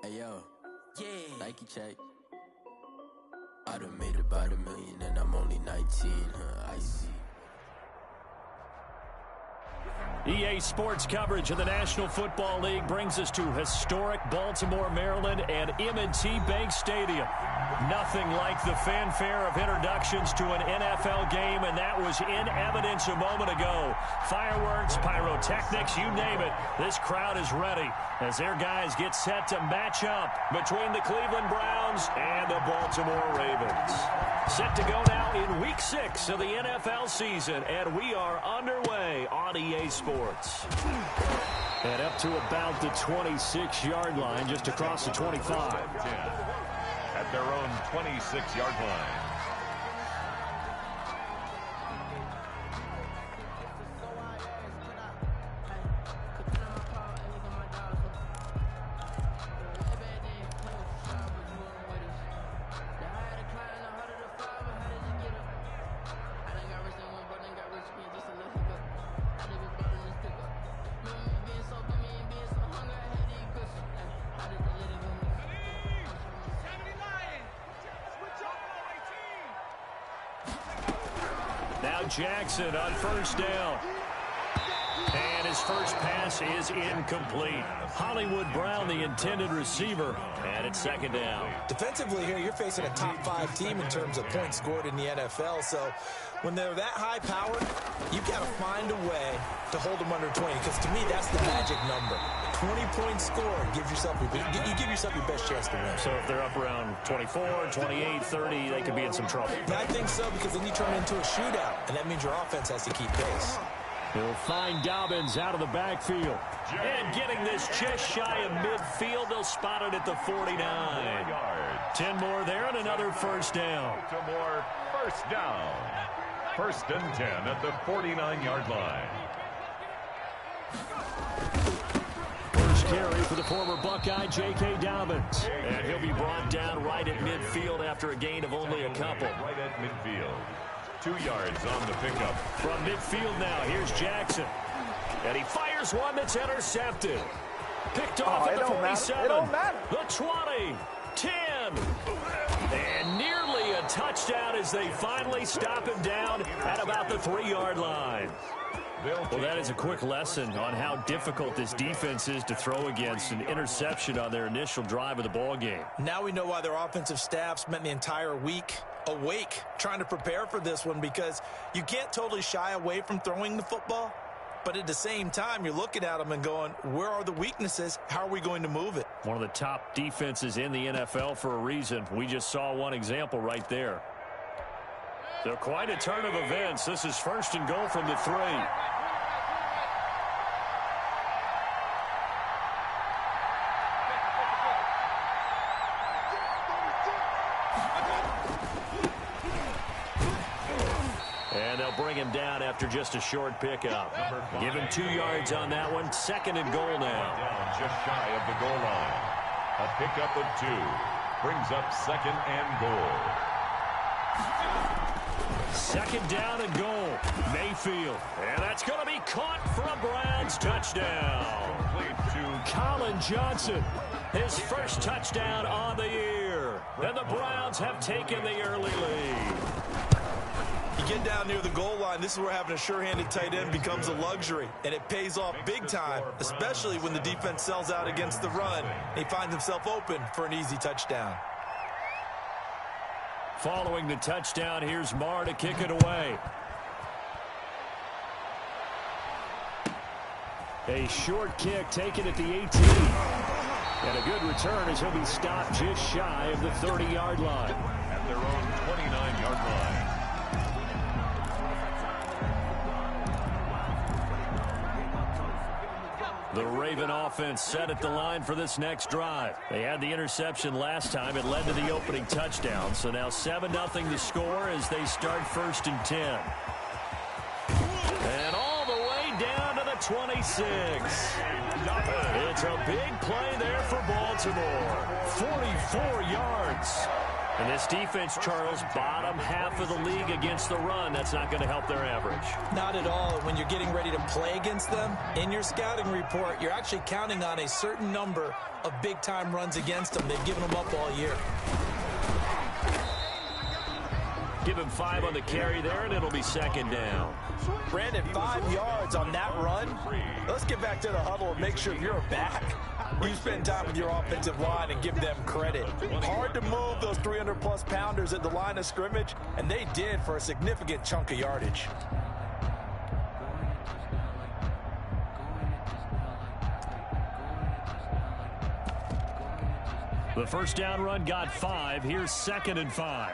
Hey yo, yeah. Nike check. I done made about $1 million and I'm only 19, I see. EA Sports coverage of the National Football League brings us to historic Baltimore, Maryland, and M&T Bank Stadium. Nothing like the fanfare of introductions to an NFL game, and that was in evidence a moment ago. Fireworks, pyrotechnics, you name it. This crowd is ready as their guys get set to match up between the Cleveland Browns and the Baltimore Ravens. Set to go now in Week 6 of the NFL season, and we are underway on EA Sports. And up to about the 26-yard line, just across the 25. At their own 26-yard line. Now Jackson on first down. And his first pass is incomplete. Hollywood Brown, the intended receiver, and it's second down. Defensively here, you're facing a top 5 team in terms of points scored in the NFL. So when they're that high powered, you've got to find a way to hold them under 20. Because to me, that's the magic number. 20-point score. You give yourself your best chance to win. So if they're up around 24, 28, 30, they could be in some trouble. I think so, because then you turn it into a shootout, and that means your offense has to keep pace. He'll find Dobbins out of the backfield. And getting this just shy of midfield, they'll spot it at the 49. 10 more there and another first down. Baltimore first down. First and 10 at the 49-yard line. First carry for the former Buckeye, J.K. Dobbins. And he'll be brought down right at midfield after a gain of only a couple. Right at midfield. 2 yards on the pickup. From midfield now, here's Jackson. And he fires one that's intercepted. Picked off at the 47. It don't matter. The 20. 10. And nearly a touchdown as they finally stop him down at about the 3-yard line. Well, that is a quick lesson on how difficult this defense is to throw against. An interception on their initial drive of the ball game. Now we know why their offensive staff spent the entire week awake trying to prepare for this one, because you can't totally shy away from throwing the football, but at the same time you're looking at them and going, where are the weaknesses? How are we going to move it? One of the top defenses in the NFL for a reason. We just saw one example right there. So quite a turn of events. This is first and goal from the 3. And they'll bring him down after just a short pickup. Give him 2 yards on that one. Second and goal now. Down just shy of the goal line. A pickup of 2. Brings up second and goal. Second down and goal. Mayfield. And that's going to be caught for a Browns touchdown. Colin Johnson, his first touchdown on the year. And the Browns have taken the early lead. You get down near the goal line, this is where having a sure-handed tight end becomes a luxury, and it pays off big time, especially when the defense sells out against the run. He finds himself open for an easy touchdown. Following the touchdown, here's Marr to kick it away. A short kick taken at the 18. And a good return as he'll be stopped just shy of the 30-yard line. At their own 29-yard line. The Raven offense set at the line for this next drive. They had the interception last time. It led to the opening touchdown. So now 7-0 the score as they start first and 10. And all the way down to the 26. It's a big play there for Baltimore. 44 yards. And this defense, Charles, bottom half of the league against the run. That's not going to help their average. Not at all. When you're getting ready to play against them, in your scouting report, you're actually counting on a certain number of big-time runs against them. They've given them up all year. Give him 5 on the carry there, and it'll be second down. Brandon, 5 yards on that run. Let's get back to the huddle and make sure you're back. You spend time with your offensive line and give them credit. Hard to move those 300-plus pounders at the line of scrimmage, and they did for a significant chunk of yardage. The first down run got 5. Here's 2nd and 5.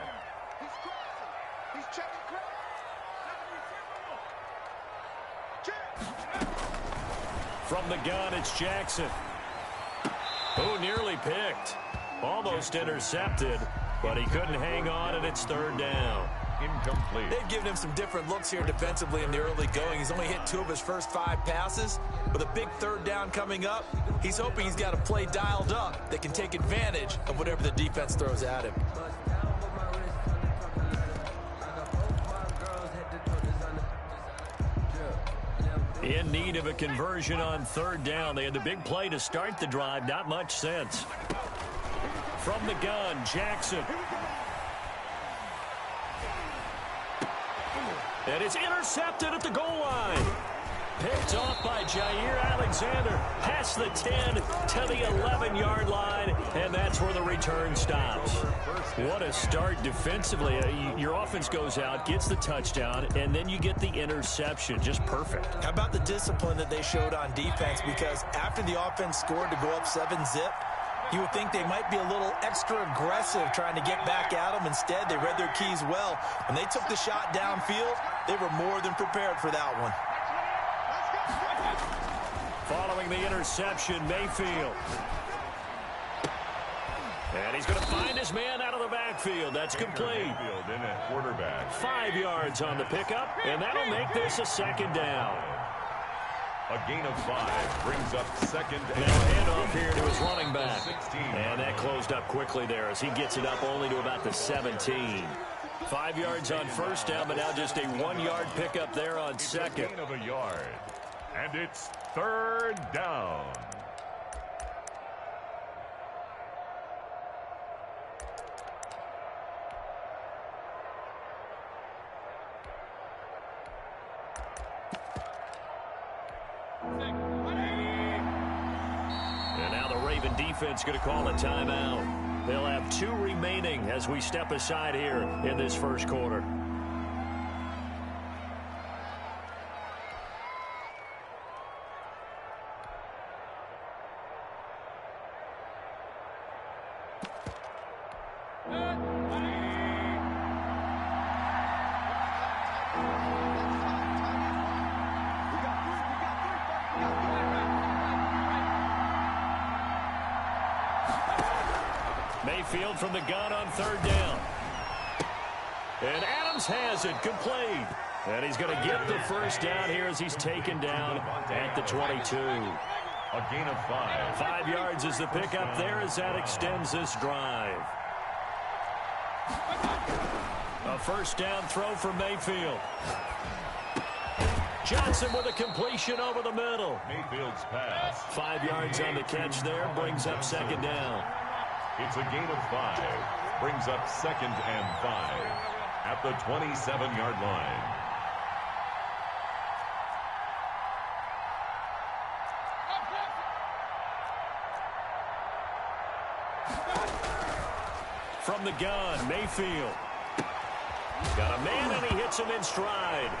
From the gun, it's Jackson. Who nearly picked. Almost intercepted, but he couldn't hang on, and it's 3rd down. Incomplete. They've given him some different looks here defensively in the early going. He's only hit 2 of his first 5 passes. With a big 3rd down coming up, he's hoping he's got a play dialed up that can take advantage of whatever the defense throws at him. In need of a conversion on 3rd down. They had the big play to start the drive. Not much sense. From the gun, Jackson. And it's intercepted at the goal line. Picked off by Jair Alexander. Past the 10 to the 11-yard line. And that's where the return stops. What a start defensively. Your offense goes out, gets the touchdown, and then you get the interception. Just perfect. How about the discipline that they showed on defense? Because after the offense scored to go up 7-zip, you would think they might be a little extra aggressive trying to get back at them. Instead, they read their keys well. When they took the shot downfield, they were more than prepared for that one. Following the interception, Mayfield. And he's going to find his man out of the backfield. That's complete. Mayfield in at quarterback. 5 yards on the pickup, and that'll make this a 2nd down. A gain of 5 brings up 2nd Now handoff here to his running back. 16. And that closed up quickly there as he gets it up only to about the 17. 5 yards on 1st down, but now just a 1-yard pickup there on 2nd. Gain of a yard. And it's 3rd down. And now the Raven defense going to call a timeout. They'll have 2 remaining as we step aside here in this first quarter. Mayfield from the gun on 3rd down. And Adams has it complete. And he's going to get the first down here as he's taken down at the 22. A gain of 5. 5 yards is the pickup there as that extends this drive. A first down throw for Mayfield. Johnson with a completion over the middle. Mayfield's pass. 5 yards on the catch there, brings up 2nd down. It's a gain of 5. Brings up 2nd and 5 at the 27-yard line. From the gun, Mayfield. Got a man, and he hits him in stride.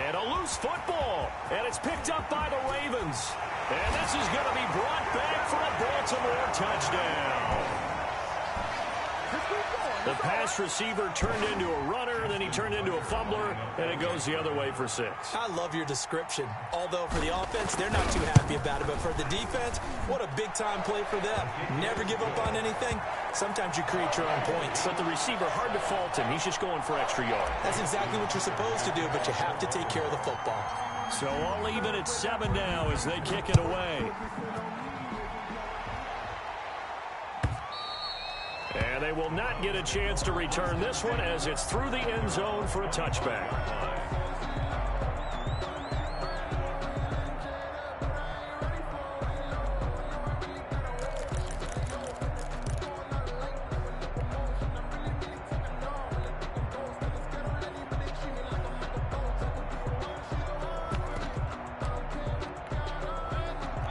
And a loose football. And it's picked up by the Ravens. And this is going to be brought back for a Baltimore touchdown. The pass receiver turned into a runner, then he turned into a fumbler, and it goes the other way for 6. I love your description. Although for the offense, they're not too happy about it. But for the defense, what a big-time play for them. Never give up on anything. Sometimes you create your own points. But the receiver, hard to fault him. He's just going for extra yards. That's exactly what you're supposed to do, but you have to take care of the football. So all even at 7 now as they kick it away. And they will not get a chance to return this one as it's through the end zone for a touchback.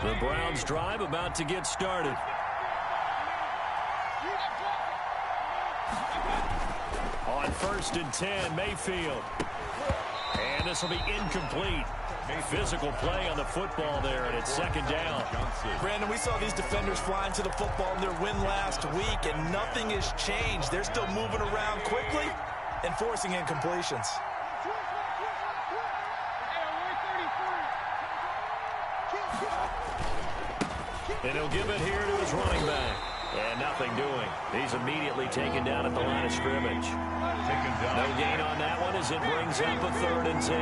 The Browns drive about to get started. On 1st and 10, Mayfield. And this will be incomplete. Physical play on the football there, and it's 2nd down. Brandon, we saw these defenders flying to the football in their win last week, and nothing has changed. They're still moving around quickly and forcing incompletions. And he'll give it here to his running back. And nothing doing. He's immediately taken down at the line of scrimmage. No gain on that one as it brings up a 3rd and 10.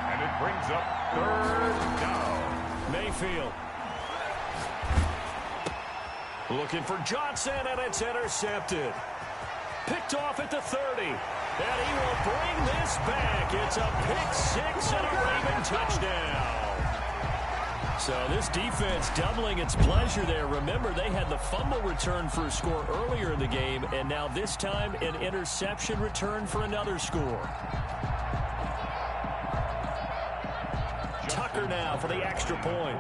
And it brings up 3rd down. Mayfield. Looking for Johnson, and it's intercepted. Picked off at the 30. And he will bring this back. It's a pick-6 and a Raven touchdown. So this defense doubling its pleasure there. Remember, they had the fumble return for a score earlier in the game, and now this time an interception return for another score. Tucker now for the extra point.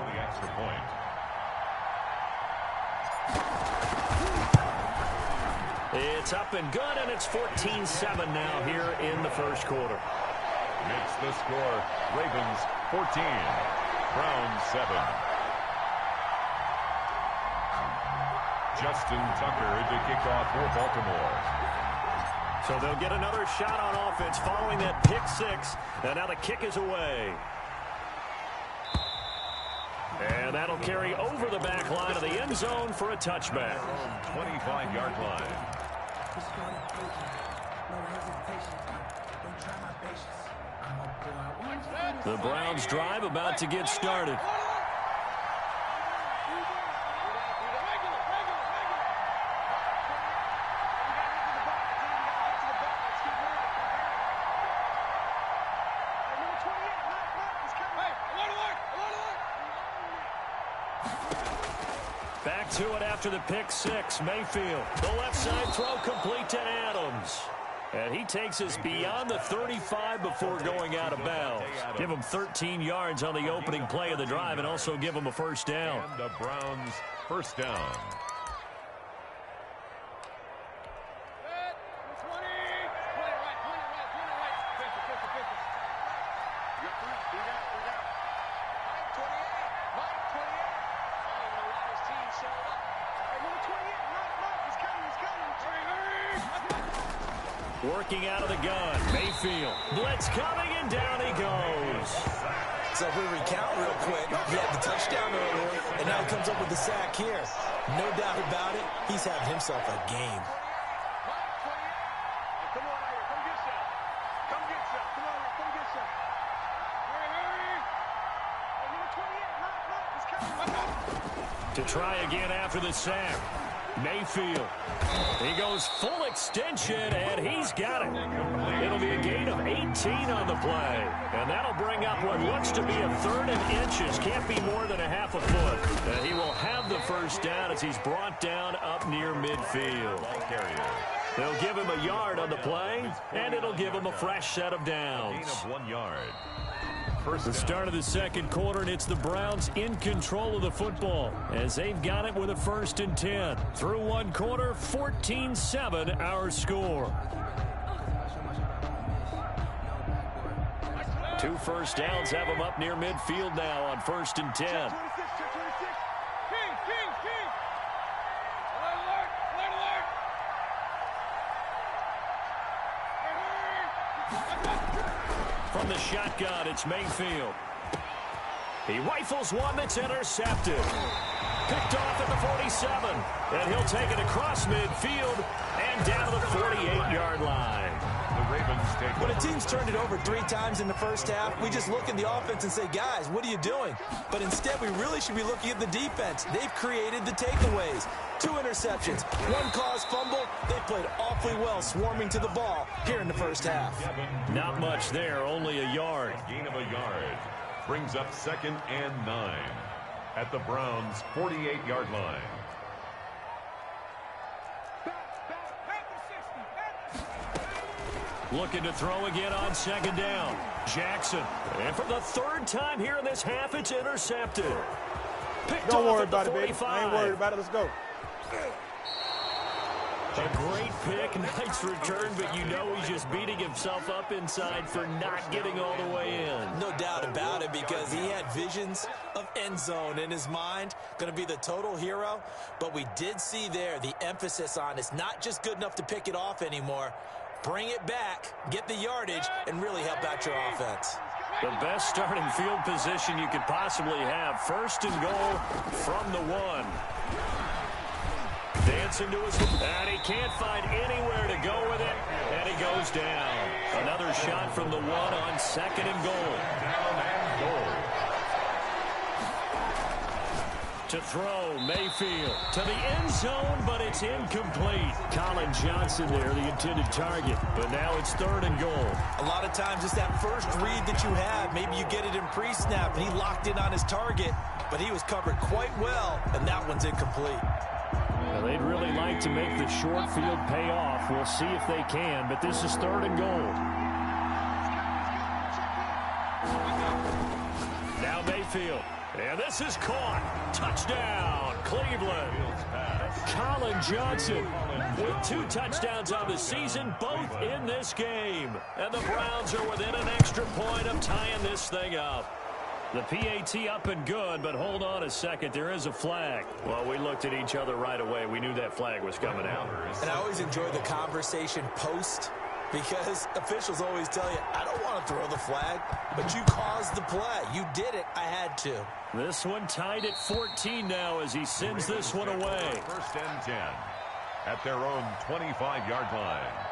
It's up and good, and it's 14-7 now here in the first quarter. Makes the score Ravens 14. Browns 7. Justin Tucker to kick off for Baltimore. So they'll get another shot on offense following that pick-6. And now the kick is away. And that'll carry over the back line of the end zone for a touchback. 25-yard line. The Browns drive about to get started. Back to it after the pick-6. Mayfield. The left side throw complete to Adams. And he takes us beyond the 35 before going out of bounds. Give him 13 yards on the opening play of the drive and also give him a 1st down. And the Browns 1st down. Working out of the gun. Mayfield. Blitz coming, and down he goes. So if we recount real quick, he had the touchdown earlier, and now he comes up with the sack here. No doubt about it, he's having himself a game. To try again after the sack. Mayfield. He goes full extension, and he's got it. It'll be a gain of 18 on the play. And that'll bring up what looks to be a 3rd and inches. Can't be more than a half a foot. And he will have the 1st down as he's brought down up near midfield. They'll give him a yard on the play, and it'll give him a fresh set of downs. Gain of 1 yard. The start of the second quarter, and it's the Browns in control of the football as they've got it with a 1st and 10. Through 1 quarter, 14-7 our score. 2 1st downs have them up near midfield now on 1st and 10. From the shotgun, it's Mayfield. He rifles one that's intercepted. Picked off at the 47. And he'll take it across midfield and down to the 48-yard line. The Ravens take When over. a team's turned it over 3 times in the first half, we just look at the offense and say, guys, what are you doing? But instead, we really should be looking at the defense. They've created the takeaways. 2 interceptions, 1 caused fumble. They played awfully well swarming to the ball here in the first half. Not much there, only a yard. Gain of a yard brings up 2nd and 9 at the Browns' 48-yard line. Looking to throw again on 2nd down. Jackson. And for the 3rd time here in this half, it's intercepted. Picked Don't off worry at the about it, baby. 45. I ain't worried about it. Let's go. A great pick, nice return, but you know he's just beating himself up inside for not getting all the way in. No doubt about it, because he had visions of end zone in his mind. Going to be the total hero. But we did see there the emphasis on it's not just good enough to pick it off anymore. Bring it back, get the yardage, and really help out your offense. The best starting field position you could possibly have. 1st and goal from the 1. Dancing to his, and he can't find anywhere to go with it, and he goes down. Another shot from the 1 on 2nd and goal. Down and goal. To throw, Mayfield to the end zone, but it's incomplete. Colin Johnson there, the intended target, but now it's 3rd and goal. A lot of times it's that first read that you have. Maybe you get it in pre-snap, and he locked in on his target, but he was covered quite well, and that one's incomplete. Well, they'd really like to make the short field pay off. We'll see if they can, but this is 3rd and goal. Now Mayfield. And this is caught. Touchdown, Cleveland. Colin Johnson with 2 touchdowns on the season, both in this game. And the Browns are within an extra point of tying this thing up. The PAT up and good, but hold on a second. There is a flag. Well, we looked at each other right away. We knew that flag was coming out. And I always enjoy the conversation post, because officials always tell you, I don't want to throw the flag, but you caused the play. You did it. I had to. This one tied at 14 now as he sends this one away. 1st and 10 at their own 25-yard line.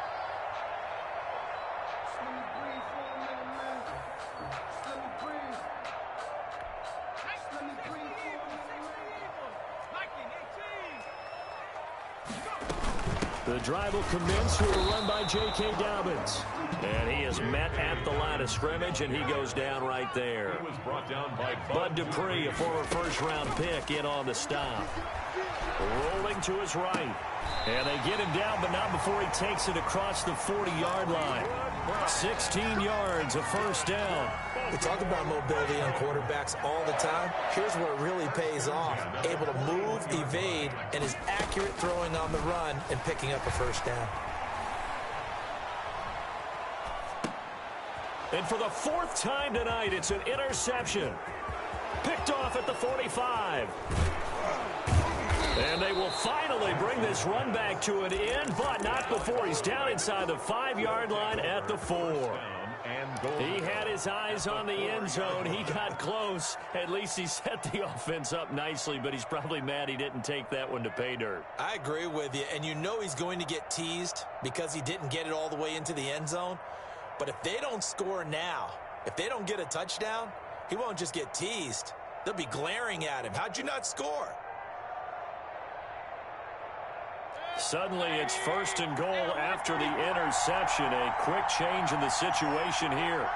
The drive will commence with a run by J.K. Dobbins. And he is met at the line of scrimmage, and he goes down right there. He was brought down by Bud Dupree, a former first-round pick, in on the stop. Rolling to his right. And they get him down, but not before he takes it across the 40-yard line. 16 yards, a 1st down. We talk about mobility on quarterbacks all the time. Here's where it really pays off. Able to move, evade, and is accurate throwing on the run and picking up a 1st down. And for the 4th time tonight, it's an interception. Picked off at the 45. And they will finally bring this run back to an end, but not before he's down inside the 5-yard line at the 4. He had his eyes on the end zone. He got close. At least he set the offense up nicely, but he's probably mad he didn't take that one to pay dirt. I agree with you, and you know he's going to get teased because he didn't get it all the way into the end zone. But if they don't score now, if they don't get a touchdown, he won't just get teased. They'll be glaring at him. How'd you not score? Suddenly, it's 1st and goal after the interception. A quick change in the situation here.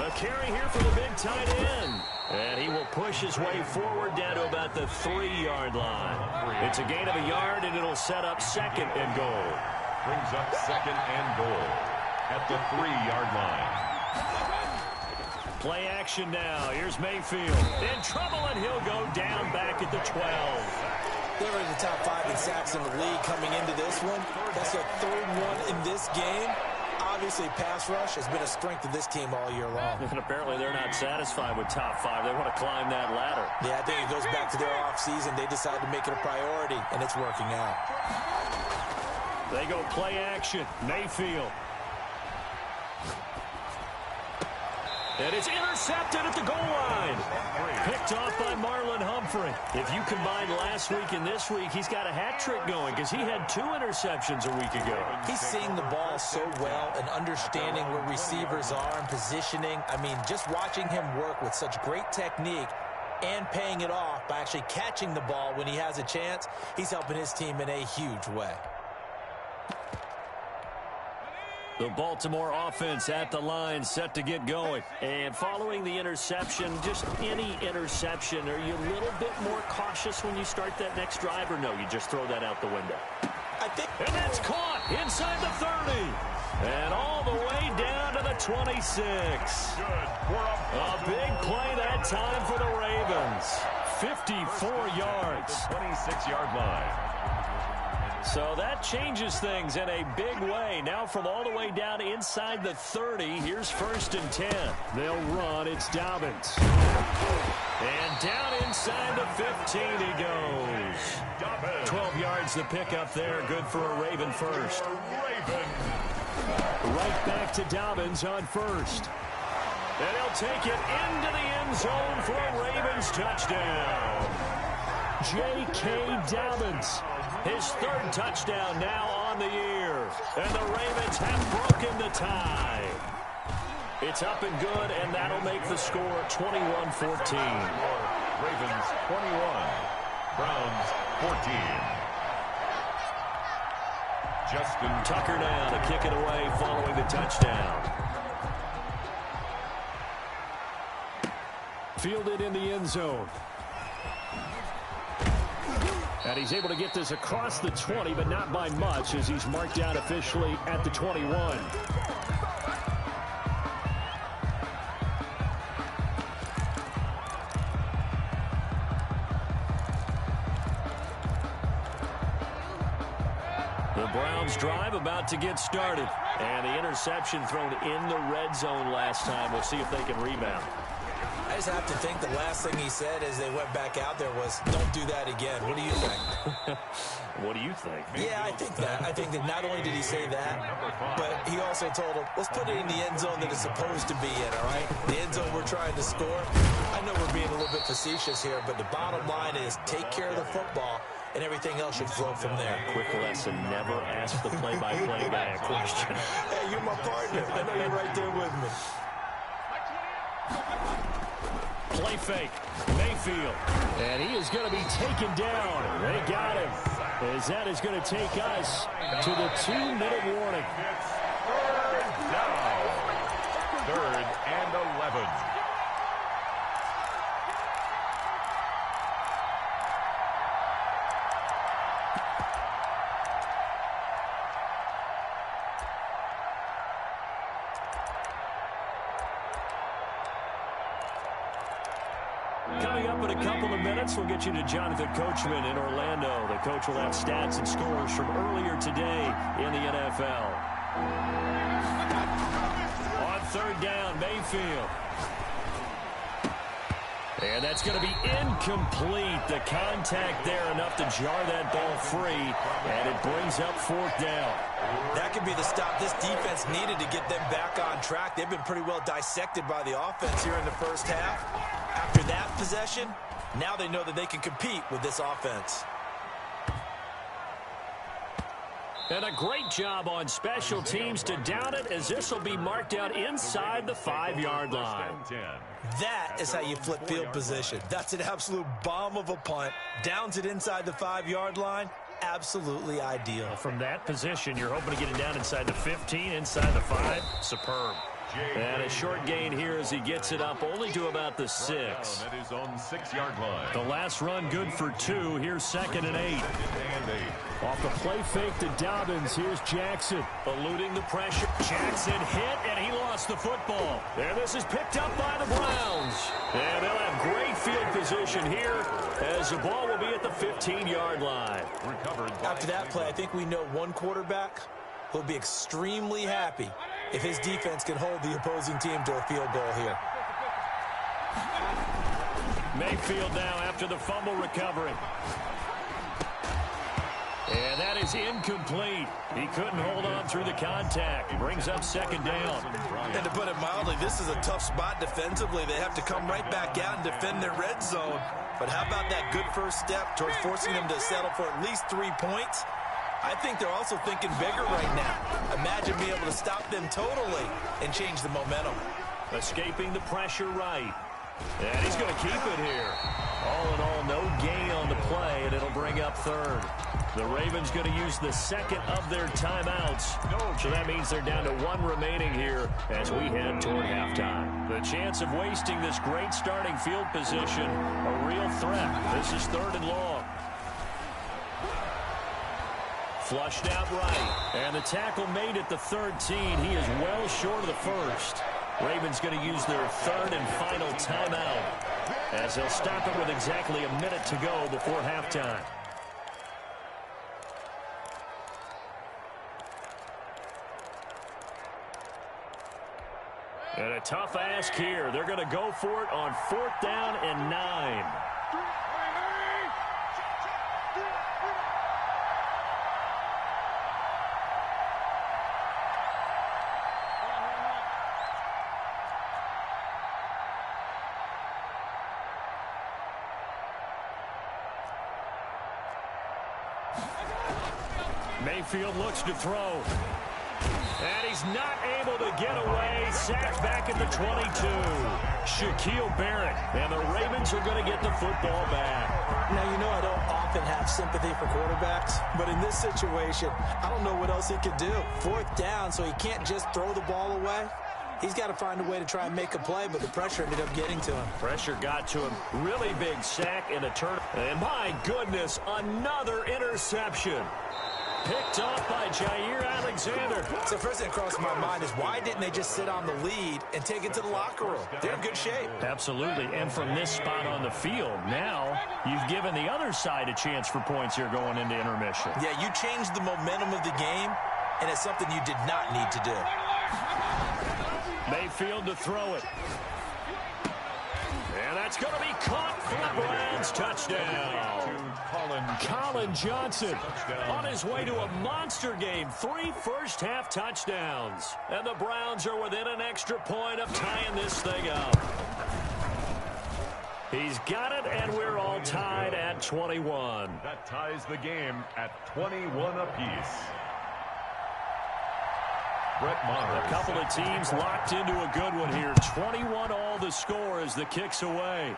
A carry here for the big tight end. And he will push his way forward down to about the 3-yard line. It's a gain of a yard, and it'll set up 2nd and goal. Brings up 2nd and goal at the 3-yard line. Play action now. Here's Mayfield. In trouble, and he'll go down back at the 12. They're in the top 5 in sacks in the league coming into this one. That's their 3rd one in this game. Obviously, pass rush has been a strength of this team all year long. And apparently they're not satisfied with top 5. They want to climb that ladder. Yeah, I think it goes back to their offseason. They decided to make it a priority, and it's working out. They go play action. Mayfield. And it's intercepted at the goal line. Picked off by Marlon Humphrey. for him. If you combine last week and this week, he's got a hat trick going because he had 2 interceptions a week ago. He's seeing the ball so well and understanding where receivers are and positioning. I mean, just watching him work with such great technique and paying it off by actually catching the ball when he has a chance, he's helping his team in a huge way. The Baltimore offense at the line, set to get going. And following the interception, just any interception, are you a little bit more cautious when you start that next drive, or no, you just throw that out the window? And that's caught inside the 30. And all the way down to the 26. A big play that time for the Ravens. 54 yards. 26-yard line. So that changes things in a big way. Now from all the way down inside the 30, here's 1st and 10. They'll run. It's Dobbins. And down inside the 15 he goes. 12 yards the pickup there. Good for a Raven first. Right back to Dobbins on 1st. And he'll take it into the end zone for a Ravens touchdown. J.K. Dobbins. His 3rd touchdown now on the year. And the Ravens have broken the tie. It's up and good, and that'll make the score 21-14. Ravens 21, Browns 14. Justin Tucker now to kick it away following the touchdown. Fielded in the end zone. And he's able to get this across the 20, but not by much, as he's marked out officially at the 21. The Browns drive about to get started. And the interception thrown in the red zone last time. We'll see if they can rebound. I just have to think the last thing he said as they went back out there was, don't do that again. What do you think? What do you think? Yeah, I think that. I think that not only did he say that, but he also told him, let's put it in the end zone that it's supposed to be in, all right? The end zone we're trying to score. I know we're being a little bit facetious here, but the bottom line is take care of the football, and everything else should flow from there. Quick lesson, never ask the play-by-play guy a question. Hey, you're my partner. I know you're right there with me. Play fake, Mayfield, and he is going to be taken down. They got him, as that is going to take us to the 2-minute warning. Now, 3rd and 11. Coming up in a couple of minutes, we'll get you to Jonathan Coachman in Orlando. The coach will have stats and scores from earlier today in the NFL. On 3rd down, Mayfield. And that's going to be incomplete. The contact there enough to jar that ball free, and it brings up 4th down. That could be the stop this defense needed to get them back on track. They've been pretty well dissected by the offense here in the first half. After that possession, now they know that they can compete with this offense. And a great job on special teams to down it, as this will be marked out inside the 5-yard line. That is how you flip field position. That's an absolute bomb of a punt. Downs it inside the 5-yard line. Absolutely ideal. From that position, you're hoping to get it down inside the 15, inside the 5. Superb. And a short gain here as he gets it up only to about the 6. At his own 6-yard line. The last run good for 2. Here's 2nd and 8. Off the play fake to Dobbins. Here's Jackson. Eluding the pressure. Jackson hit, and he lost the football. And this is picked up by the Browns. And they'll have great field position here as the ball will be at the 15-yard line. After that play, I think we know one quarterback who'll be extremely happy if his defense can hold the opposing team to a field goal here. Mayfield now after the fumble recovery. And that is incomplete. He couldn't hold on through the contact. Brings up second down. And to put it mildly, this is a tough spot defensively. They have to come right back out and defend their red zone. But how about that good first step towards forcing them to settle for at least 3 points? I think they're also thinking bigger right now. Imagine being able to stop them totally and change the momentum. Escaping the pressure right. And he's going to keep it here. All in all, no gain on the play, and it'll bring up third. The Ravens going to use the second of their timeouts. So that means they're down to 1 remaining here as we head toward halftime. The chance of wasting this great starting field position, a real threat. This is 3rd and long. Flushed out right. And the tackle made at the 13. He is well short of the first. Ravens going to use their 3rd and final timeout as they'll stop it with exactly a minute to go before halftime. And a tough ask here. They're going to go for it on 4th down and 9. Mayfield looks to throw. And he's not able to get away. Sacked back at the 22. Shaquille Barrett. And the Ravens are going to get the football back. Now, you know I don't often have sympathy for quarterbacks, but in this situation, I don't know what else he could do. 4th down, so he can't just throw the ball away. He's got to find a way to try and make a play, but the pressure ended up getting to him. Pressure got to him. Really big sack and a turn. And my goodness, another interception. Picked off by Jair Alexander. So first thing that crossed my mind is why didn't they just sit on the lead and take it to the locker room? They're in good shape. Absolutely. And from this spot on the field, now you've given the other side a chance for points here going into intermission. Yeah, you changed the momentum of the game, and it's something you did not need to do. Mayfield to throw it. And that's going to be caught for the Browns. Touchdown. Colin Johnson on his way to a monster game. 3 first-half touchdowns. And the Browns are within an extra point of tying this thing up. He's got it, and we're all tied at 21. That ties the game at 21 apiece. A couple of teams locked into a good one here. 21 all the score as the kick's away.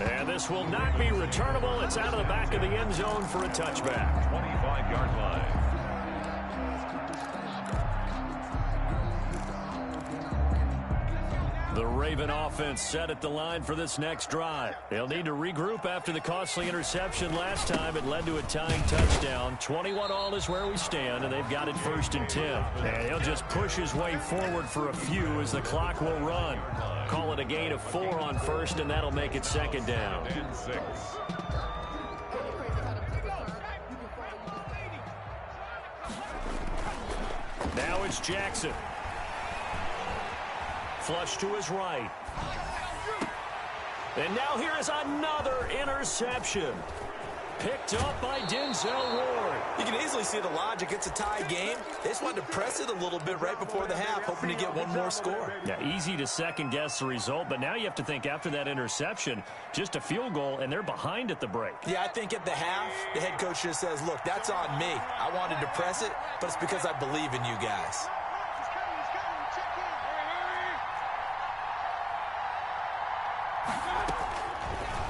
And this will not be returnable. It's out of the back of the end zone for a touchback. 25-yard line. The Raven offense set at the line for this next drive. They'll need to regroup after the costly interception last time. It led to a tying touchdown. 21 all is where we stand, and they've got it 1st and 10. And he'll just push his way forward for a few as the clock will run. Call it a gain of 4 on 1st, and that'll make it 2nd down. And 6. Now it's Jackson. Flush to his right. And now here is another interception. Picked up by Denzel Ward. You can easily see the logic. It's a tie game. They just wanted to press it a little bit right before the half, hoping to get one more score. Yeah, easy to second-guess the result, but now you have to think after that interception, just a field goal, and they're behind at the break. Yeah, I think at the half, the head coach just says, look, that's on me. I wanted to press it, but it's because I believe in you guys.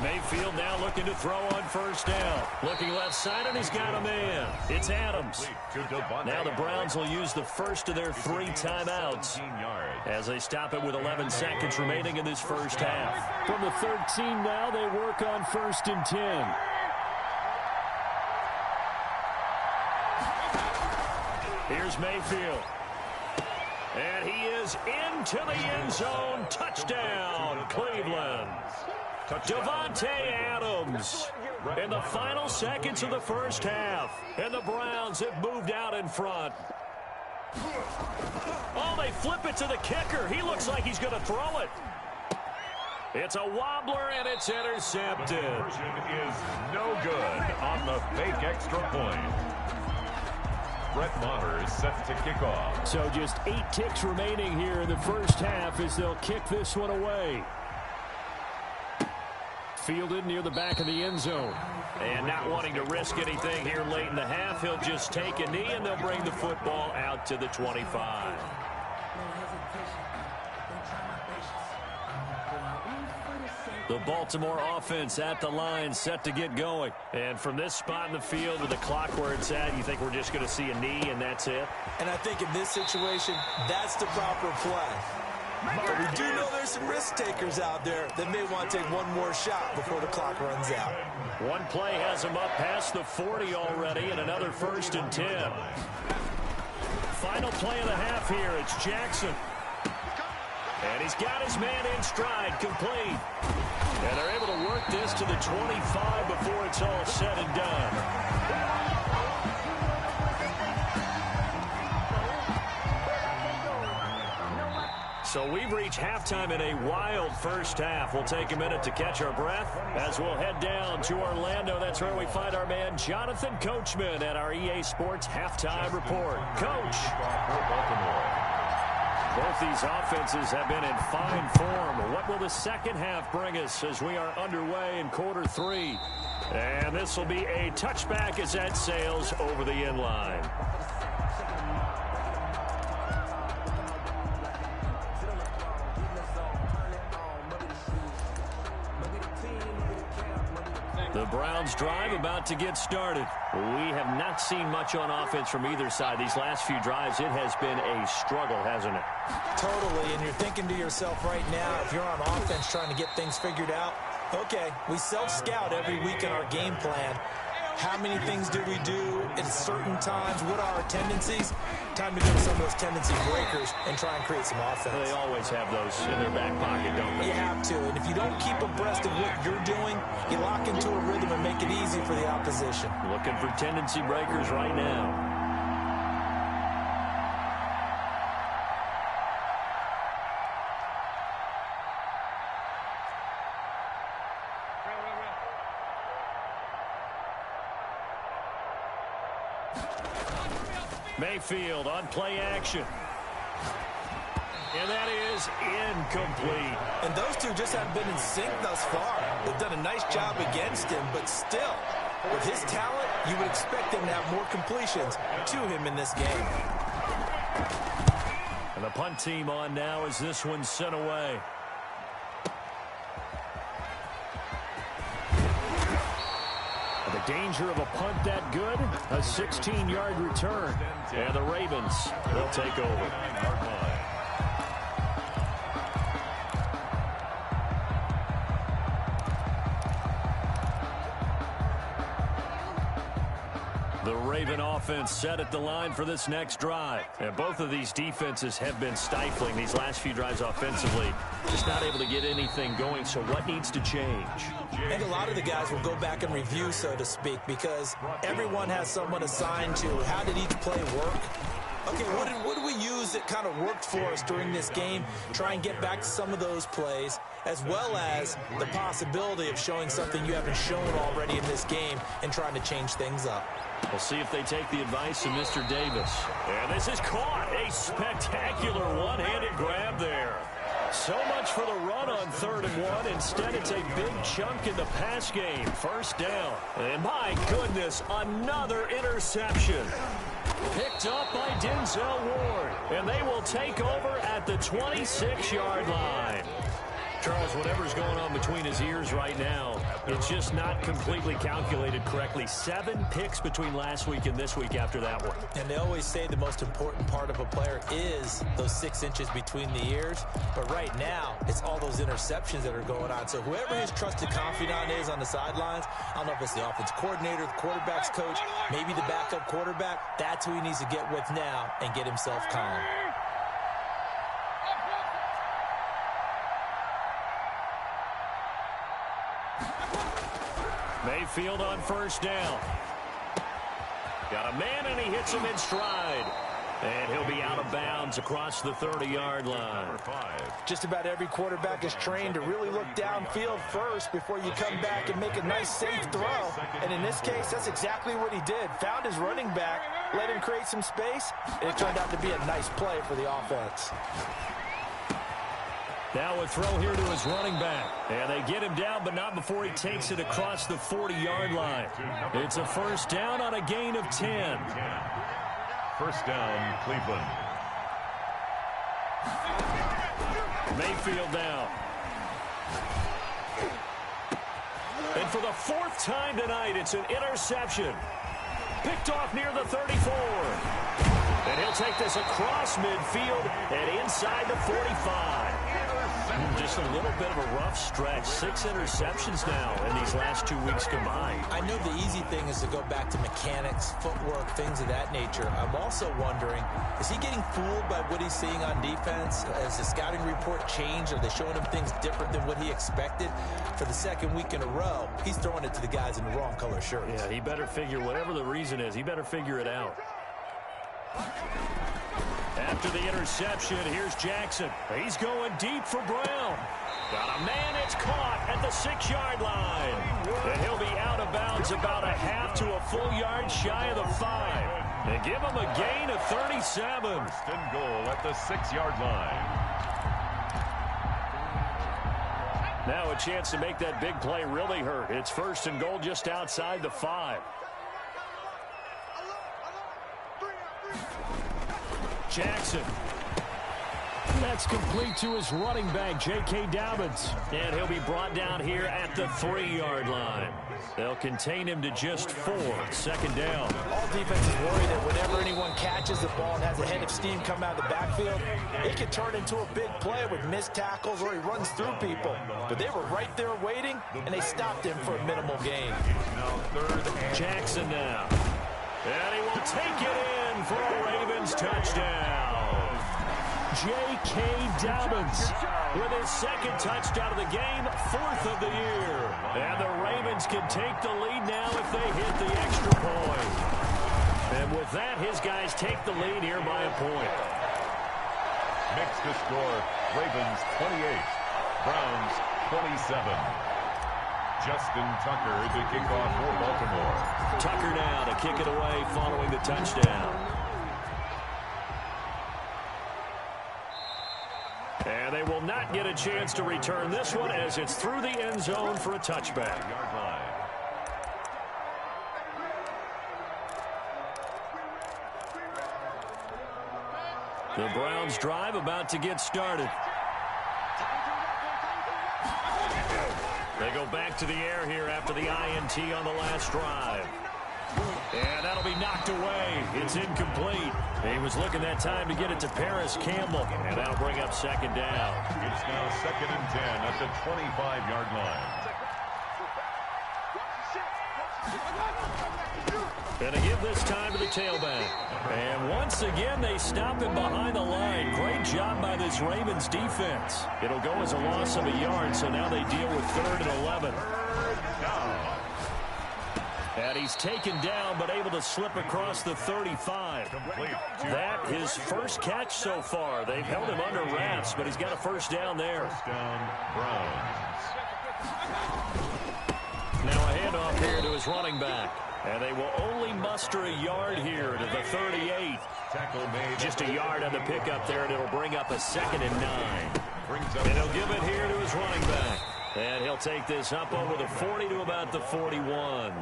Mayfield now looking to throw on 1st down. Looking left side, and he's got a man. It's Adams. Now the Browns will use the first of their 3 timeouts as they stop it with 11 seconds remaining in this first half. From the 13 now, they work on 1st and 10. Here's Mayfield. And he is into the end zone. Touchdown, Cleveland. Davante Adams in the final seconds of the first half. And the Browns have moved out in front. Oh, they flip it to the kicker. He looks like he's going to throw it. It's a wobbler, and it's intercepted. Conversion is no good on the fake extra point. Brett Maher is set to kick off. So just 8 ticks remaining here in the first half as they'll kick this one away. Fielded near the back of the end zone. And not wanting to risk anything here late in the half, he'll just take a knee, and they'll bring the football out to the 25. The Baltimore offense at the line, set to get going. And from this spot in the field with the clock where it's at, you think we're just going to see a knee and that's it? And I think in this situation, that's the proper play. But we do know there's some risk takers out there that may want to take one more shot before the clock runs out. One play has him up past the 40 already, and another 1st and 10. Final play of the half here. It's Jackson. And he's got his man in stride, complete. And they're able to work this to the 25 before it's all said and done. So we've reached halftime in a wild first half. We'll take a minute to catch our breath as we'll head down to Orlando. That's where we find our man Jonathan Coachman at our EA Sports Halftime Report. Coach. Both these offenses have been in fine form. What will the second half bring us as we are underway in quarter 3? And this will be a touchback as that sails over the end line. The Browns drive about to get started. We have not seen much on offense from either side. These last few drives, it has been a struggle, hasn't it? Totally, and you're thinking to yourself right now, if you're on offense trying to get things figured out, okay, we self-scout every week in our game plan. How many things do we do at certain times? What are our tendencies? Time to go to some of those tendency breakers and try and create some offense. They always have those in their back pocket, don't they? You have to, and if you don't keep abreast of what you're doing, you lock into a rhythm and make it easy for the opposition. Looking for tendency breakers right now. Mayfield on play action. And that is incomplete. And those two just haven't been in sync thus far. They've done a nice job against him, but still, with his talent, you would expect him to have more completions to him in this game. And the punt team on now as this one's sent away. The danger of a punt that good, a 16-yard return. And the Ravens, they'll take over. The Raven offense set at the line for this next drive. And both of these defenses have been stifling these last few drives offensively. Just not able to get anything going, so what needs to change? I think a lot of the guys will go back and review, so to speak, because everyone has someone assigned to how did each play work. Okay, what did we use that kind of worked for us during this game? Try and get back to some of those plays, as well as the possibility of showing something you haven't shown already in this game and trying to change things up. We'll see if they take the advice of Mr. Davis. And this is caught. A spectacular one-handed grab there. So much for the run on 3rd and 1. Instead, it's a big chunk in the pass game. First down. And my goodness, another interception. Picked up by Denzel Ward. And they will take over at the 26-yard line. Charles, whatever's going on between his ears right now, it's just not completely calculated correctly. 7 picks between last week and this week after that one. And they always say the most important part of a player is those 6 inches between the ears. But right now, it's all those interceptions that are going on. So whoever his trusted confidant is on the sidelines, I don't know if it's the offense coordinator, the quarterback's coach, maybe the backup quarterback, that's who he needs to get with now and get himself calm. Mayfield on 1st down. Got a man, and he hits him in stride. And he'll be out of bounds across the 30-yard line. Just about every quarterback is trained to really look downfield first before you come back and make a nice, safe throw. And in this case, that's exactly what he did. Found his running back, let him create some space, and it turned out to be a nice play for the offense. Now a throw here to his running back. And they get him down, but not before he takes it across the 40-yard line. It's a first down on a gain of 10. First down, Cleveland. Mayfield down. And for the fourth time tonight, it's an interception. Picked off near the 34. And he'll take this across midfield and inside the 45. Just a little bit of a rough stretch. 6 interceptions now in these last 2 weeks combined. I know the easy thing is to go back to mechanics, footwork, things of that nature. I'm also wondering, is he getting fooled by what he's seeing on defense? Has the scouting report changed? Are they showing him things different than what he expected? For the second week in a row, he's throwing it to the guys in the wrong color shirts. Yeah, he better figure, whatever the reason is, he better figure it out. After the interception, here's Jackson. He's going deep for Brown. Got a man, it's caught at the 6-yard line. And he'll be out of bounds about a half to a full yard shy of the 5. They give him a gain of 37. First and goal at the 6-yard line. Now a chance to make that big play really hurt. It's first and goal just outside the 5. Jackson. That's complete to his running back, J.K. Dobbins. And he'll be brought down here at the 3-yard line. They'll contain him to just 4. Second down. All defenses worry that whenever anyone catches the ball and has a head of steam come out of the backfield, it can turn into a big play with missed tackles or he runs through people. But they were right there waiting, and they stopped him for a minimal gain. Jackson now. And he will take it in for a Ravens touchdown. J.K. Dobbins with his second touchdown of the game, 4th of the year. And the Ravens can take the lead now if they hit the extra point. And with that, his guys take the lead here by a point. Next to score, Ravens 28, Browns 27. Justin Tucker to kick off for Baltimore. Tucker now to kick it away following the touchdown. And they will not get a chance to return this one as it's through the end zone for a touchback. The Browns drive about to get started. They go back to the air here after the INT on the last drive. And that'll be knocked away. It's incomplete. He was looking that time to get it to Paris Campbell. And that'll bring up second down. It's now 2nd and 10 at the 25-yard line. And to give this time to the tailback. And once again, they stop him behind the line. Great job by this Ravens defense. It'll go as a loss of a yard, so now they deal with 3rd and 11. And he's taken down, but able to slip across the 35. That his first catch so far. They've held him under wraps, but he's got a first down there. First down, Browns. Now a handoff here to his running back. And they will only muster a yard here to the 38. Tackle made. Just a yard on the pickup there, and it'll bring up a 2nd and 9. And he'll give it here to his running back. And he'll take this up over the 40 to about the 41.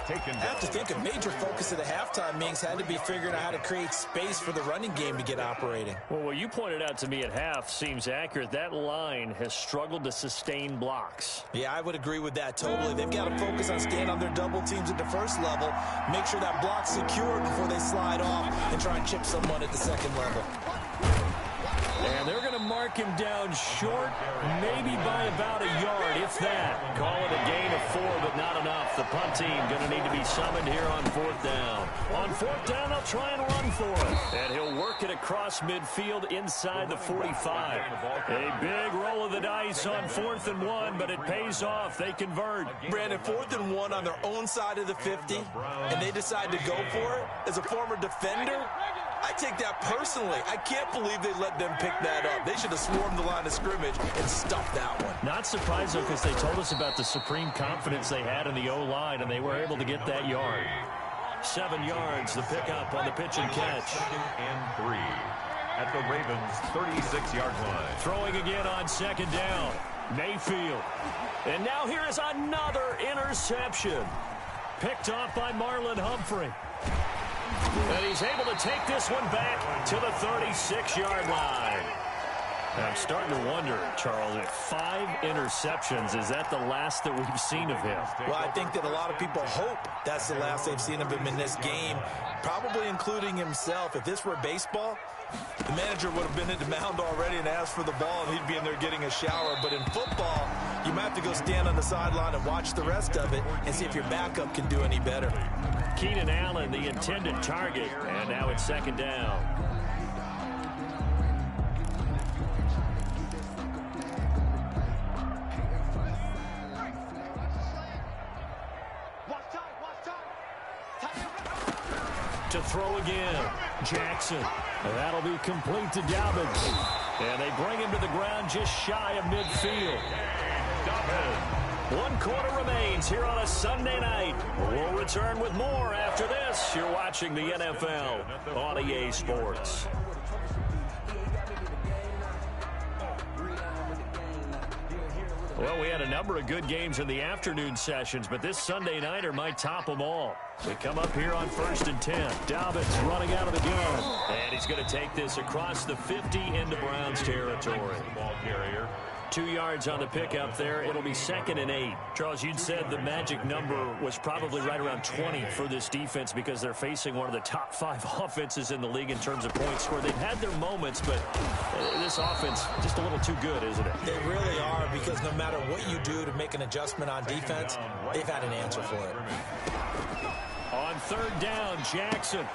I have to think a major focus of the halftime meetings had to be figuring out how to create space for the running game to get operating. Well, what you pointed out to me at half seems accurate. That line has struggled to sustain blocks. Yeah, I would agree with that totally. They've got to focus on staying on their double teams at the first level, make sure that block's secured before they slide off and try and chip someone at the second level. And they're going to mark him down short, maybe by about a yard, if that. Call it a gain of 4, but not enough. The punt team going to need to be summoned here on 4th down. On 4th down, they'll try and run for it. And he'll work it across midfield inside the 45. A big roll of the dice on 4th and 1, but it pays off. They convert. Brandon, 4th and 1 on their own side of the 50, and they decide to go for it. As a former defender, I take that personally. I can't believe they let them pick that up. They should have swarmed the line of scrimmage and stuffed that one. Not surprised, though, because they told us about the supreme confidence they had in the O-line, and they were able to get that yard. 7 yards, the pickup on the pitch and catch. 2nd and 3 at the Ravens' 36-yard line. Throwing again on 2nd down. Mayfield. And now here is another interception. Picked off by Marlon Humphrey. And he's able to take this one back to the 36-yard line. I'm starting to wonder, Charles, if 5 interceptions, is that the last that we've seen of him? Well, I think that a lot of people hope that's the last they've seen of him in this game, probably including himself. If this were baseball, the manager would have been at the mound already and asked for the ball, and he'd be in there getting a shower. But in football, you might have to go stand on the sideline and watch the rest of it and see if your backup can do any better. Keenan Allen, the intended target, and now it's 2nd down. To throw again, Jackson. And that'll be complete to Dobbins. And they bring him to the ground just shy of midfield. Dobbins. 1 quarter remains here on a Sunday night. We'll return with more after this. You're watching the NFL on EA Sports. Well, we had a number of good games in the afternoon sessions, but this Sunday nighter might top them all. We come up here on 1st and 10. Dobbins running out of the gun. And he's going to take this across the 50 into Browns territory. Ball carrier. 2 yards on the pickup there. It'll be 2nd and 8. Charles, you'd said the magic number was probably right around 20 for this defense because they're facing one of the top 5 offenses in the league in terms of points scored. They've had their moments, but this offense just a little too good, isn't it? They really are, because no matter what you do to make an adjustment on defense, they've had an answer for it. On 3rd down, Jackson.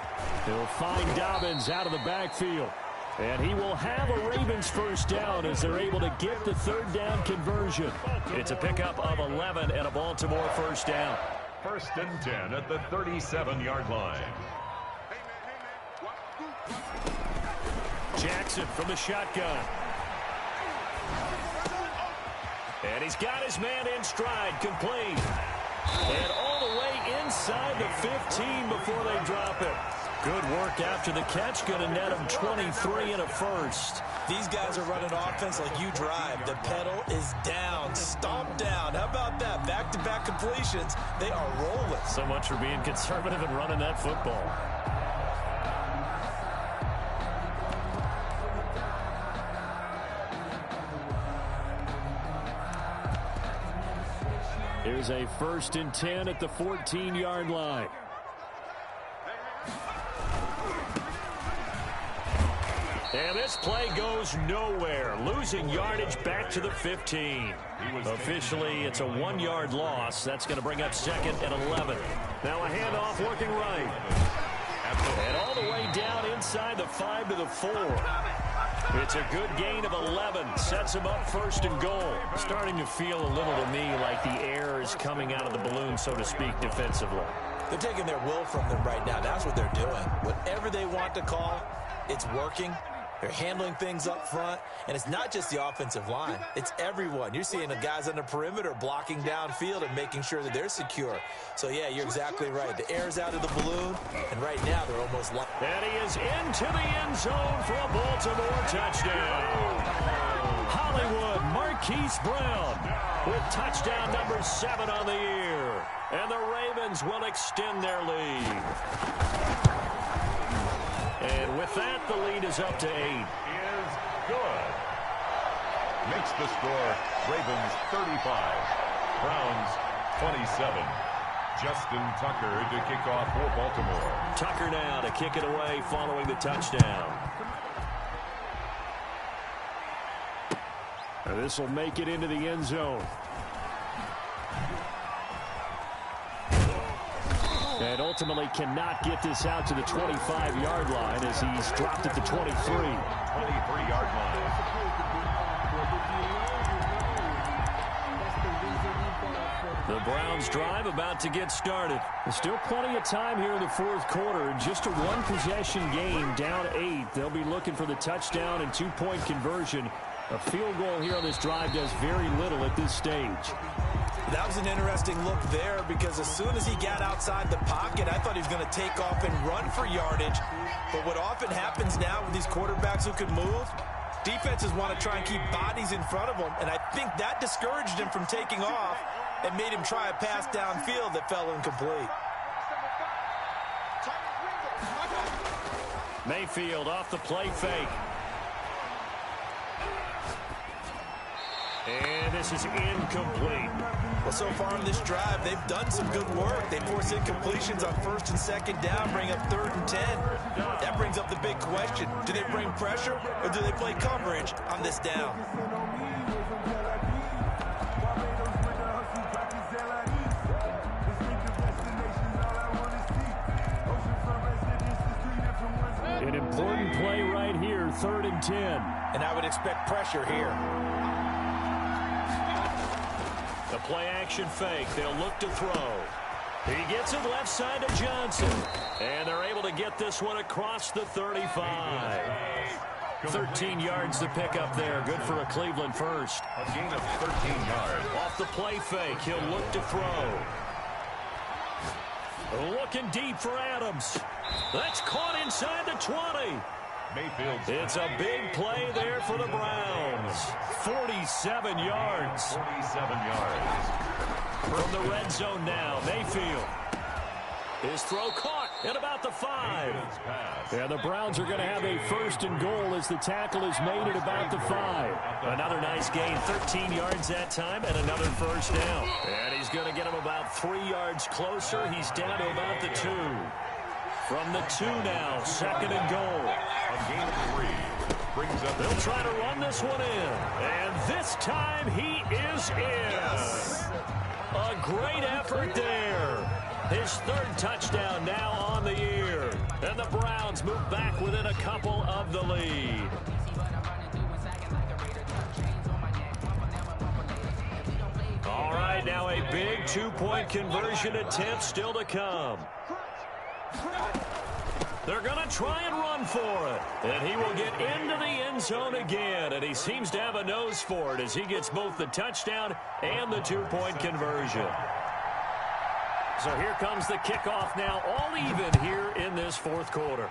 He'll find Dobbins out of the backfield. And he will have a Ravens 1st down as they're able to get the 3rd down conversion. It's a pickup of 11 and a Baltimore 1st down. 1st and 10 at the 37-yard line. Jackson from the shotgun. And he's got his man in stride, complete. And all the way inside the 15 before they drop it. Good work after the catch. Going to net him 23 and a 1st. These guys are running offense like you drive. The pedal is down, stomp down. How about that? Back-to-back completions. They are rolling. So much for being conservative and running that football. Here's a 1st and 10 at the 14-yard line. And this play goes nowhere. Losing yardage back to the 15. Officially, it's a 1-yard loss. That's going to bring up 2nd and 11. Now a handoff working right. And all the way down inside the 5 to the 4. It's a good gain of 11. Sets him up 1st and goal. Starting to feel a little to me like the air is coming out of the balloon, so to speak, defensively. They're taking their will from them right now. That's what they're doing. Whatever they want to call, it's working. They're handling things up front, and it's not just the offensive line. It's everyone. You're seeing the guys on the perimeter blocking downfield and making sure that they're secure. So, yeah, you're exactly right. The air's out of the balloon, and right now they're almost locked. And he is into the end zone for a Baltimore touchdown. Hollywood Marquise Brown with touchdown number 7 on the year. And the Ravens will extend their lead. And with that, the lead is up to 8. Is good. Makes the score Ravens 35, Browns 27. Justin Tucker to kick off for Baltimore. Tucker now to kick it away following the touchdown. This will make it into the end zone. And ultimately cannot get this out to the 25-yard line as he's dropped at the 23. 23-yard line. The Browns drive about to get started. There's still plenty of time here in the fourth quarter. Just a one-possession game, down 8. They'll be looking for the touchdown and two-point conversion. A field goal here on this drive does very little at this stage. That was an interesting look there because as soon as he got outside the pocket, I thought he was going to take off and run for yardage. But what often happens now with these quarterbacks who can move, defenses want to try and keep bodies in front of them, and I think that discouraged him from taking off and made him try a pass downfield that fell incomplete. Mayfield off the play fake. And this is incomplete. Well, so far in this drive, they've done some good work. They force incompletions on first and second down, bring up 3rd and 10. That brings up the big question. Do they bring pressure or do they play coverage on this down? An important play right here, 3rd and 10. And I would expect pressure here. The play action fake. They'll look to throw. He gets it left side to Johnson. And they're able to get this one across the 35. 13 yards to pick up there. Good for a Cleveland first. A gain of 13 yards. Off the play fake. He'll look to throw. Looking deep for Adams. That's caught inside the 20. Mayfield. It's a big play there for the Browns. 47 yards. 47 yards. From the red zone now, Mayfield. His throw caught at about the 5. Yeah, the Browns are going to have a 1st and goal as the tackle is made at about the 5. Another nice gain, 13 yards that time, and another first down. And he's going to get him about 3 yards closer. He's down to about the 2. From the 2 now, 2nd and goal. A gain of 3. Brings up. They'll try to run this one in. And this time he is in. Yes. A great effort there. His 3rd touchdown now on the year. And the Browns move back within a couple of the lead. All right, now a big two-point conversion attempt still to come. They're going to try and run for it. And he will get into the end zone again. And he seems to have a nose for it as he gets both the touchdown and the two-point conversion. So here comes the kickoff now, all even here in this fourth quarter.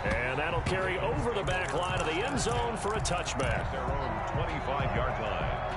And that'll carry over the back line of the end zone for a touchback. Their own 25-yard line.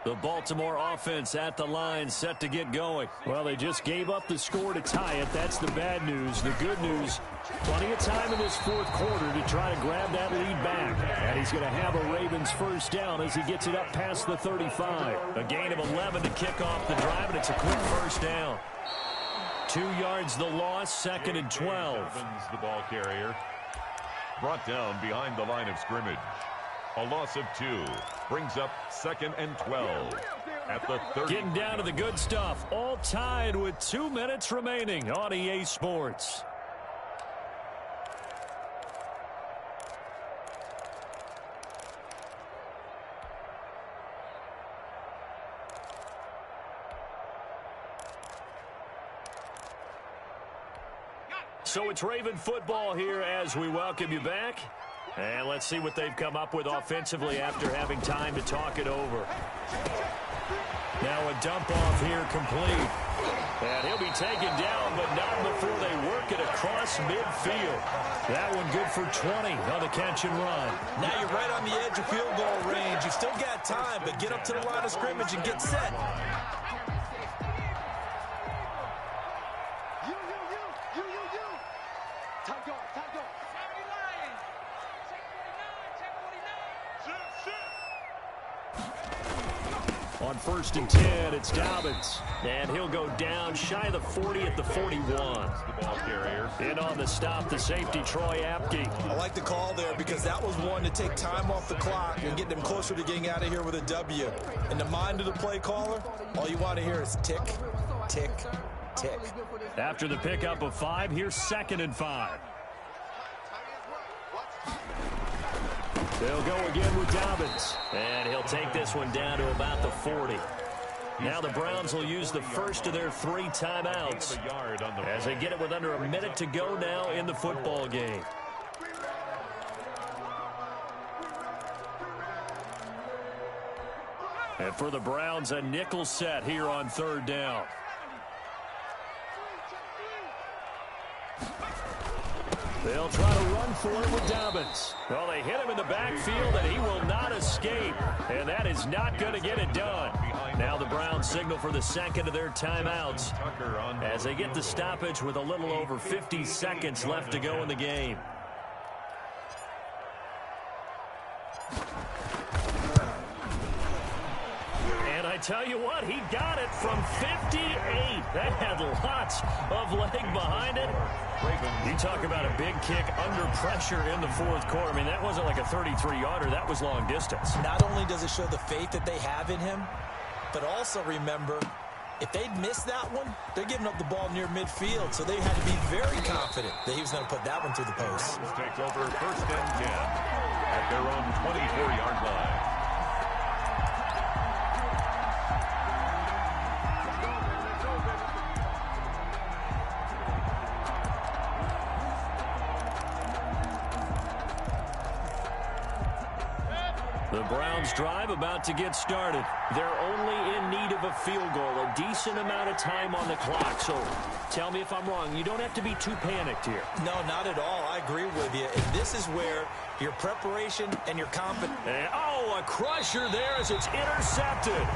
The Baltimore offense at the line, set to get going. Well, they just gave up the score to tie it. That's the bad news. The good news, plenty of time in this fourth quarter to try to grab that lead back. And he's going to have a Ravens first down as he gets it up past the 35. A gain of 11 to kick off the drive, and it's a quick first down. 2 yards the loss, 2nd and 12. Evans, the ball carrier. Brought down behind the line of scrimmage. A loss of 2 brings up 2nd and 12 at the 30. Getting down to the good stuff. All tied with 2 minutes remaining on EA Sports. So it's Raven football here as we welcome you back. And let's see what they've come up with offensively after having time to talk it over. Now a dump off here complete. And he'll be taken down, but not before they work it across midfield. That one good for 20 on the catch and run. Now you're right on the edge of field goal range. You've still got time, but get up to the line of scrimmage and get set. On 1st and 10, it's Dobbins. And he'll go down shy of the 40 at the 41. The ball carrier. In on the stop, the safety, Troy Apke. I like the call there because that was one to take time off the clock and get them closer to getting out of here with a W. In the mind of the play caller, all you want to hear is tick, tick, tick. After the pickup of 5, here's 2nd and 5. They'll go again with Dobbins. And he'll take this one down to about the 40. Now the Browns will use the first of their 3 timeouts as they get it with under a minute to go now in the football game. And for the Browns, a nickel set here on 3rd down. They'll try to run for it with Dobbins. Well, they hit him in the backfield, and he will not escape. And that is not going to get it done. Now the Browns signal for the 2nd of their timeouts as they get the stoppage with a little over 50 seconds left to go in the game. And I tell you what, he got it from 58. That had lots of leg behind it. You talk about a big kick under pressure in the 4th quarter. I mean, that wasn't like a 33-yarder. That was long distance. Not only does it show the faith that they have in him, but also remember, if they'd missed that one, they're giving up the ball near midfield, so they had to be very confident that he was going to put that one through the post. Takes over 1st and 10 at their own 24-yard line. The Browns drive about to get started. They're only in need of a field goal, a decent amount of time on the clock. So tell me if I'm wrong. You don't have to be too panicked here. No, not at all. I agree with you. And this is where your preparation and your confidence. And, a crusher there as it's intercepted.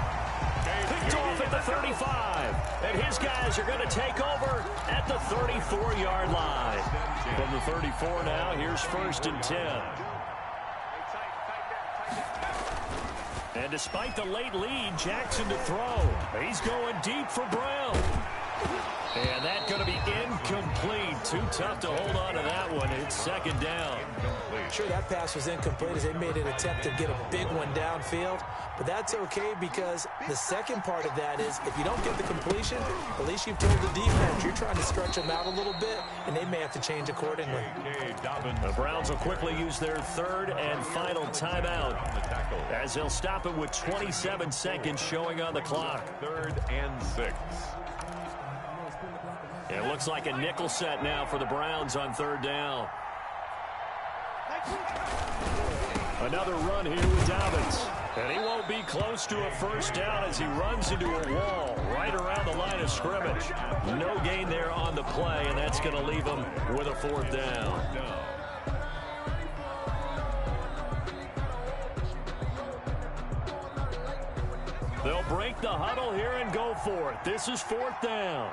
Picked off at the 35. And his guys are going to take over at the 34-yard line. From the 34 now, here's 1st and 10. And despite the late lead, Jackson to throw. He's going deep for Brown. And that's going to be incomplete. Too tough to hold on to that one. It's 2nd down. Sure, that pass was incomplete as they made an attempt to get a big one downfield. But that's okay because the second part of that is if you don't get the completion, at least you've told the defense you're trying to stretch them out a little bit, and they may have to change accordingly. The Browns will quickly use their 3rd and final timeout as they'll stop it with 27 seconds showing on the clock. 3rd and 6. It looks like a nickel set now for the Browns on 3rd down. Another run here with Dobbins. And he won't be close to a 1st down as he runs into a wall right around the line of scrimmage. No gain there on the play, and that's going to leave him with a 4th down. They'll break the huddle here and go for it. This is 4th down.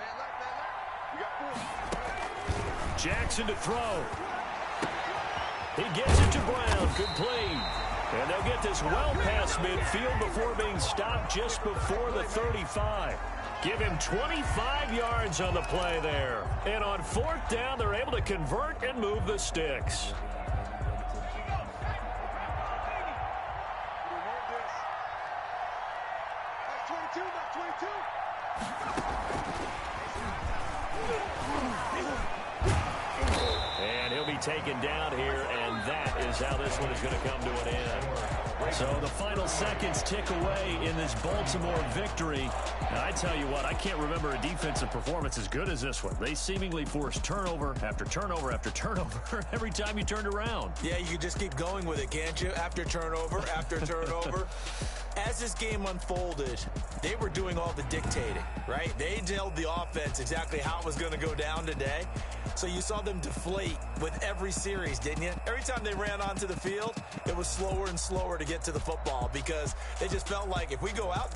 Jackson to throw. He gets it to Brown, complete. And they'll get this well past midfield before being stopped just before the 35. Give him 25 yards on the play there. And on 4th down, they're able to convert and move the sticks. And he'll be taken down here, and that is how this one is going to come to an end. So the final seconds tick away in this Baltimore victory. And I tell you what, I can't remember a defensive performance as good as this one. They seemingly forced turnover after turnover after turnover every time you turned around. Yeah, you can just keep going with it, can't you? After turnover, after turnover. As this game unfolded, they were doing all the dictating, right? They told the offense exactly how it was going to go down today. So you saw them deflate with every series, didn't you? Every time they ran onto the field, it was slower and slower to get to the football because they just felt like if we go out there,